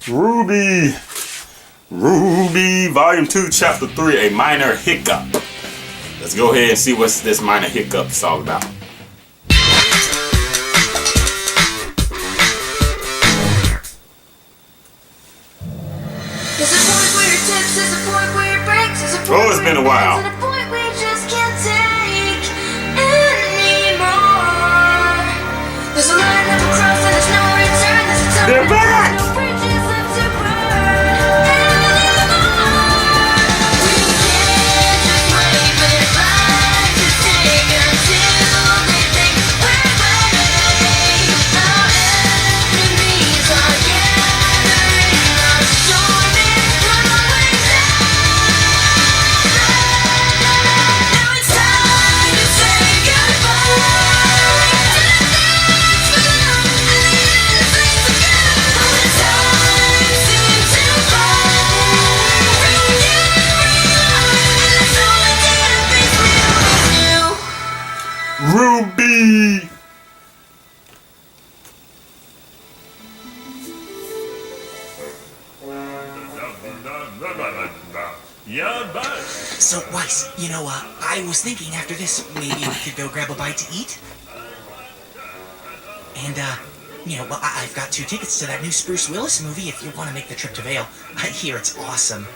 RWBY, Volume 2, Chapter 3, A Minor Hiccup. Let's go ahead and see what this minor hiccup is all about. Oh, it's been a while. They're back! RWBY! So, Weiss, you know, I was thinking after this, maybe we could go grab a bite to eat? And, you know, well, I've got 2 tickets to that new Bruce Willis movie if you want to make the trip to Vale. I hear it's awesome.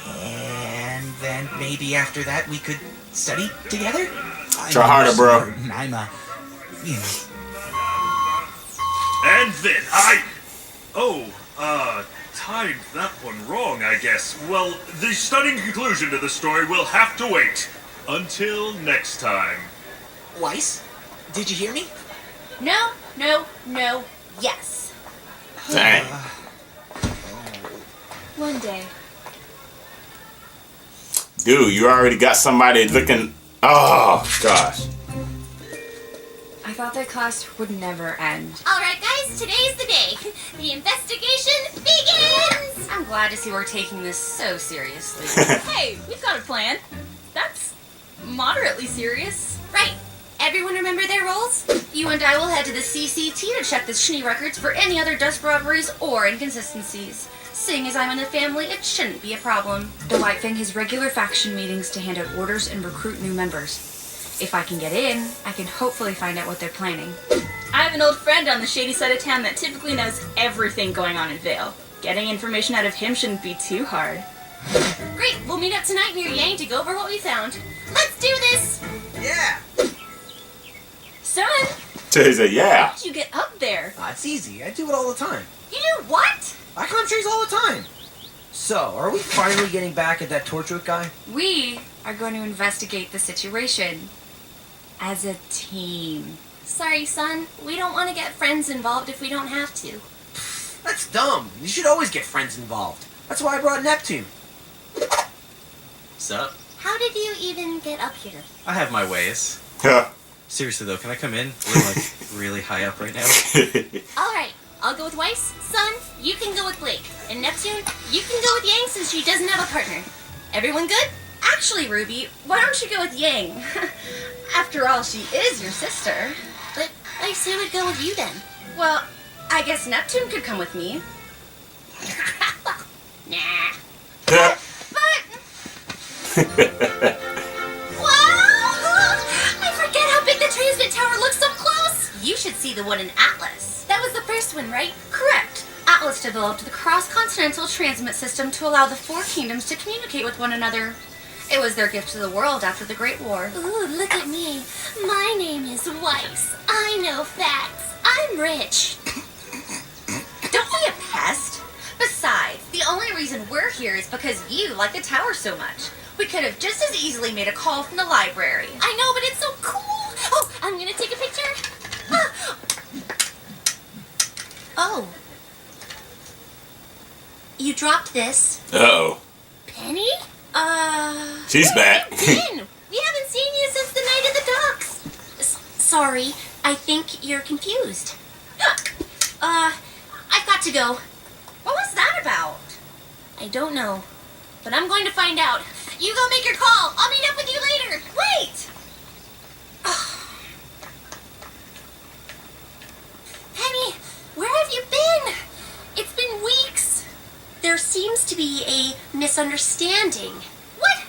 And then maybe after that we could study together? Try harder, bro. I'm, you know. And then timed that one wrong, I guess. Well, the stunning conclusion to the story will have to wait until next time. Weiss, did you hear me? No, yes. Dang. One day. Dude, you already got somebody looking... Oh, gosh. I thought that class would never end. Alright guys, today's the day. The investigation begins! I'm glad to see we're taking this so seriously. Hey, we've got a plan. That's moderately serious. Right. Everyone remember their roles? You and I will head to the CCT to check the Shinny records for any other dust robberies or inconsistencies. Seeing as I'm in the family, it shouldn't be a problem. The White Fang has regular faction meetings to hand out orders and recruit new members. If I can get in, I can hopefully find out what they're planning. I have an old friend on the shady side of town that typically knows everything going on in Vale. Getting information out of him shouldn't be too hard. Great, we'll meet up tonight near Yang to go over what we found. Let's do this! Yeah. Son, He said, yeah. how did you get up there? It's easy. I do it all the time. You do what? I climb trees all the time. So, are we finally getting back at that torture guy? We are going to investigate the situation as a team. Sorry, son. We don't want to get friends involved if we don't have to. That's dumb. You should always get friends involved. That's why I brought Neptune. Sup? How did you even get up here? I have my ways. Huh. Seriously though, can I come in? We're like really high up right now. Alright, I'll go with Weiss. Son, you can go with Blake. And Neptune, you can go with Yang since she doesn't have a partner. Everyone good? Actually, Ruby, why don't you go with Yang? After all, she is your sister. But I say would go with you then. Well, I guess Neptune could come with me. Nah. Yeah. Wow! I forget how big the transmit tower looks up close. You should see the one in Atlas. That was the first one, right? Correct. Atlas developed the cross-continental transmit system to allow the 4 kingdoms to communicate with one another. It was their gift to the world after the Great War. Ooh, look at me. My name is Weiss. I know facts. I'm rich. Don't be a pest. Besides, the only reason we're here is because you like the tower so much. We could have just as easily made a call from the library. I know, but it's so cool. Oh, I'm gonna take a picture. Oh. You dropped this. Uh-oh. Penny? She's back. Finn, we haven't seen you since the night at the docks. Sorry, I think you're confused. I've got to go. What was that about? I don't know, but I'm going to find out. You go make your call. I'll meet up with you later. Wait! Penny, where have you been? It's been weeks. misunderstanding. What?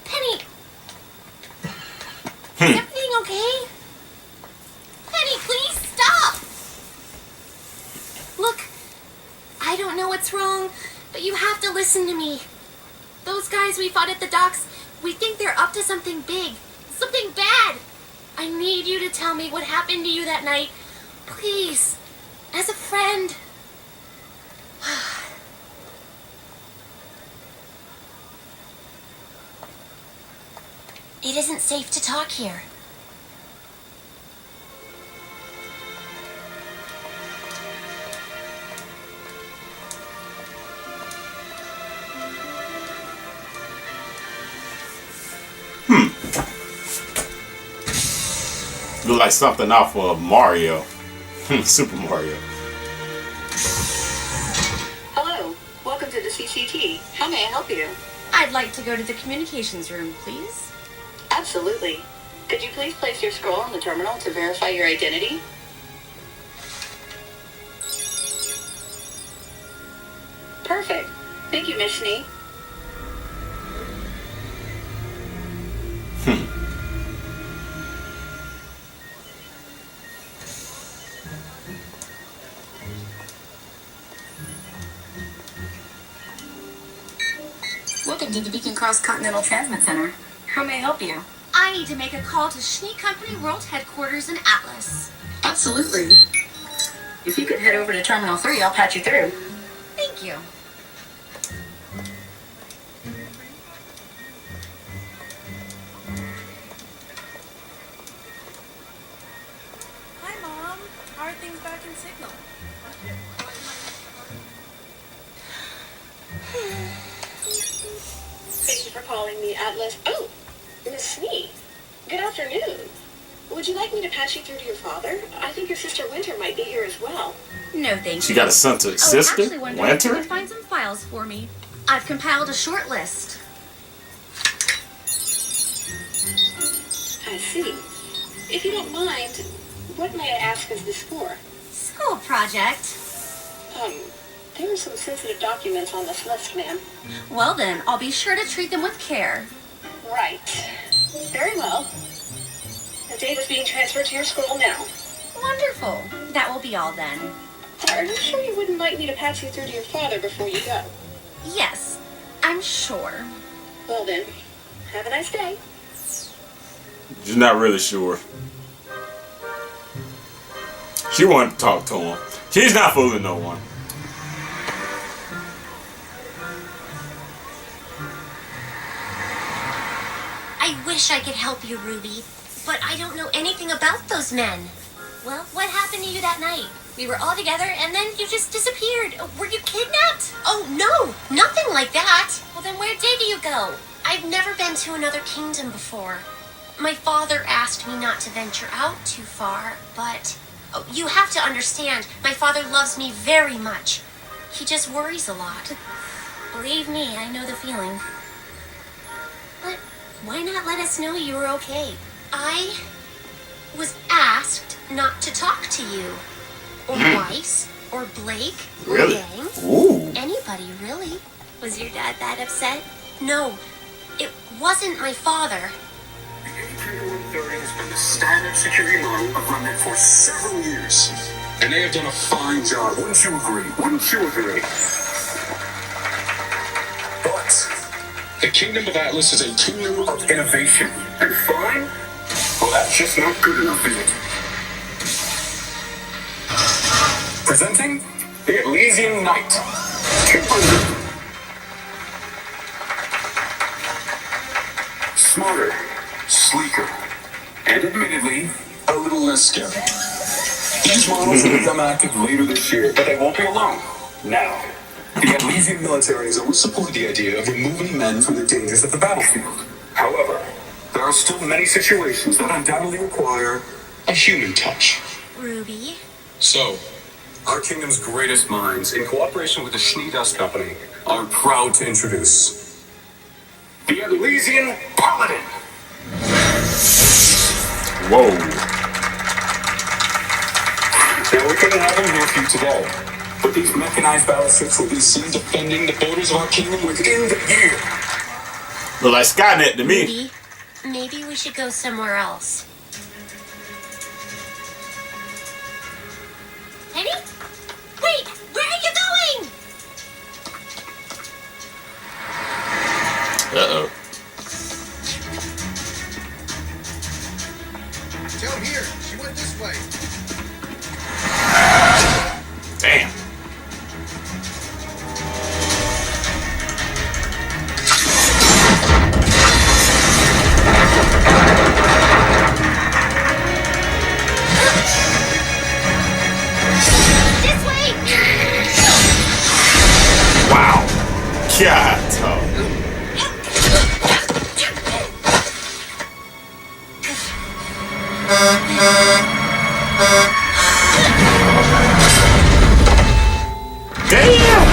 Penny. Is everything okay? Penny, please stop! Look, I don't know what's wrong, but you have to listen to me. Those guys we fought at the docks, we think they're up to something big, something bad. I need you to tell me what happened to you that night. Please, as a friend. It isn't safe to talk here. Look like something off of Mario. Super Mario. Hello, welcome to the CCT. How may I help you? I'd like to go to the communications room, please. Absolutely. Could you please place your scroll on the terminal to verify your identity? Perfect. Thank you, Miss Schnee. Welcome to the Beacon Cross Continental Transmit Center. How may I help you? I need to make a call to Schnee Company World Headquarters in Atlas. Absolutely. If you could head over to Terminal 3, I'll patch you through. Thank you. Hi, Mom. How are things back in Signal? Thank you for calling the Atlas. Oh, Miss Schnee. Good afternoon. Would you like me to patch you through to your father? I think your sister Winter might be here as well. No, thank you. She got a sister? I actually wondered if you Winter? could find some files for me. I've compiled a short list. I see. If you don't mind, what may I ask is this for? School project. There are some sensitive documents on this list, ma'am. Well then, I'll be sure to treat them with care. Right. Very well. The data's being transferred to your scroll now. Wonderful. That will be all then. Are you sure you wouldn't like me to patch you through to your father before you go? Yes, I'm sure. Well then, have a nice day. She's not really sure. She wanted to talk to him. She's not fooling no one. I wish I could help you, Ruby, but I don't know anything about those men. Well, what happened to you that night? We were all together and then you just disappeared. Were you kidnapped? Oh, no, nothing like that. Well, then where did you go? I've never been to another kingdom before. My father asked me not to venture out too far, but you have to understand, my father loves me very much. He just worries a lot. Believe me, I know the feeling. But why not let us know you were okay? I was asked not to talk to you. Or Weiss. Or Blake. Really? Or Yang. Ooh. Anybody, really. Was your dad that upset? No, it wasn't my father. The A3130 has been the standard security model of Remnant for several years. And they have done a fine job, wouldn't you agree? Wouldn't you agree? But the Kingdom of Atlas is a kingdom of innovation. And fine? Well, that's just not good enough, is it? Presenting the Elysian Knight. 200. Smarter, sleeker, and admittedly, a little less scary. These models will become active later this year, but they won't be alone. Now, the Elysian military has always supported the idea of removing men from the dangers of the battlefield. However, there are still many situations that undoubtedly require a human touch. Ruby? So, our kingdom's greatest minds, in cooperation with the Schnee Dust Company, are proud to introduce the Elysian Paladin. Whoa. Now, we couldn't have him here for you today, but these mechanized battleships will be seen defending the borders of our kingdom within the year. Look like Skynet to me. Ruby, maybe we should go somewhere else. Penny? Wait, where are you going? Uh-oh. Down here. She went this way. Damn. This way! Wow. God, oh. Damn!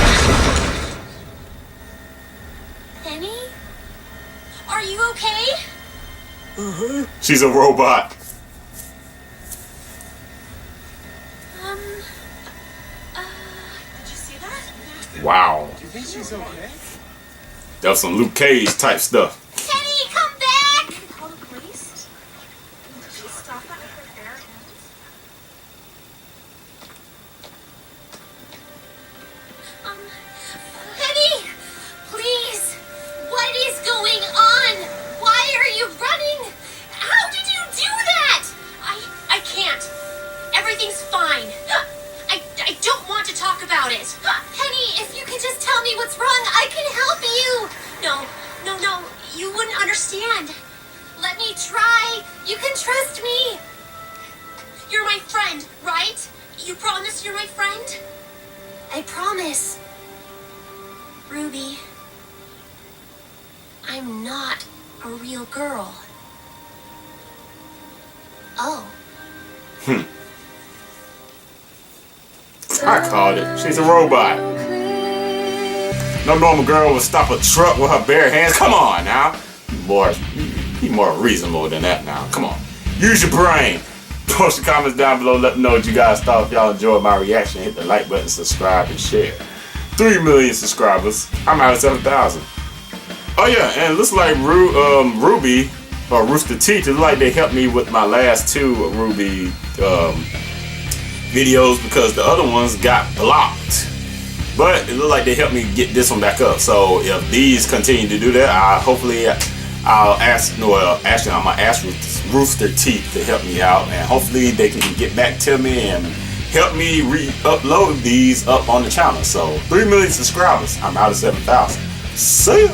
Penny? Are you okay? She's a robot. Did you see that? Wow. Do you think she's okay? That was some Luke Cage type stuff. Penny, come back! Call the police? Did she stop that with her bare hands? Penny! Please! What is going on? Why are you running? How did you do that? I can't. Everything's fine. I don't want to talk about it. Penny, if you can just tell me what's wrong, I can help you. No. You wouldn't understand. Let me try. You can trust me. You're my friend, right? You promise you're my friend? I promise. Ruby, I'm not a real girl. Oh. I called it. She's a robot. No normal girl would stop a truck with her bare hands. Come on now. Be more reasonable than that now. Come on. Use your brain. Post your comments down below. Let me know what you guys thought. If y'all enjoyed my reaction, hit the like button, subscribe, and share. 3 million subscribers. I'm out of 7,000. Oh yeah, and it looks like RWBY or Rooster Teeth. It looks like they helped me with my last 2 RWBY videos because the other ones got blocked. But it looked like they helped me get this one back up. So if these continue to do that, I'll ask. Well, actually, I'm gonna ask Rooster Teeth to help me out, and hopefully they can get back to me and help me re-upload these up on the channel. So 3 million subscribers. I'm out of 7,000. See ya.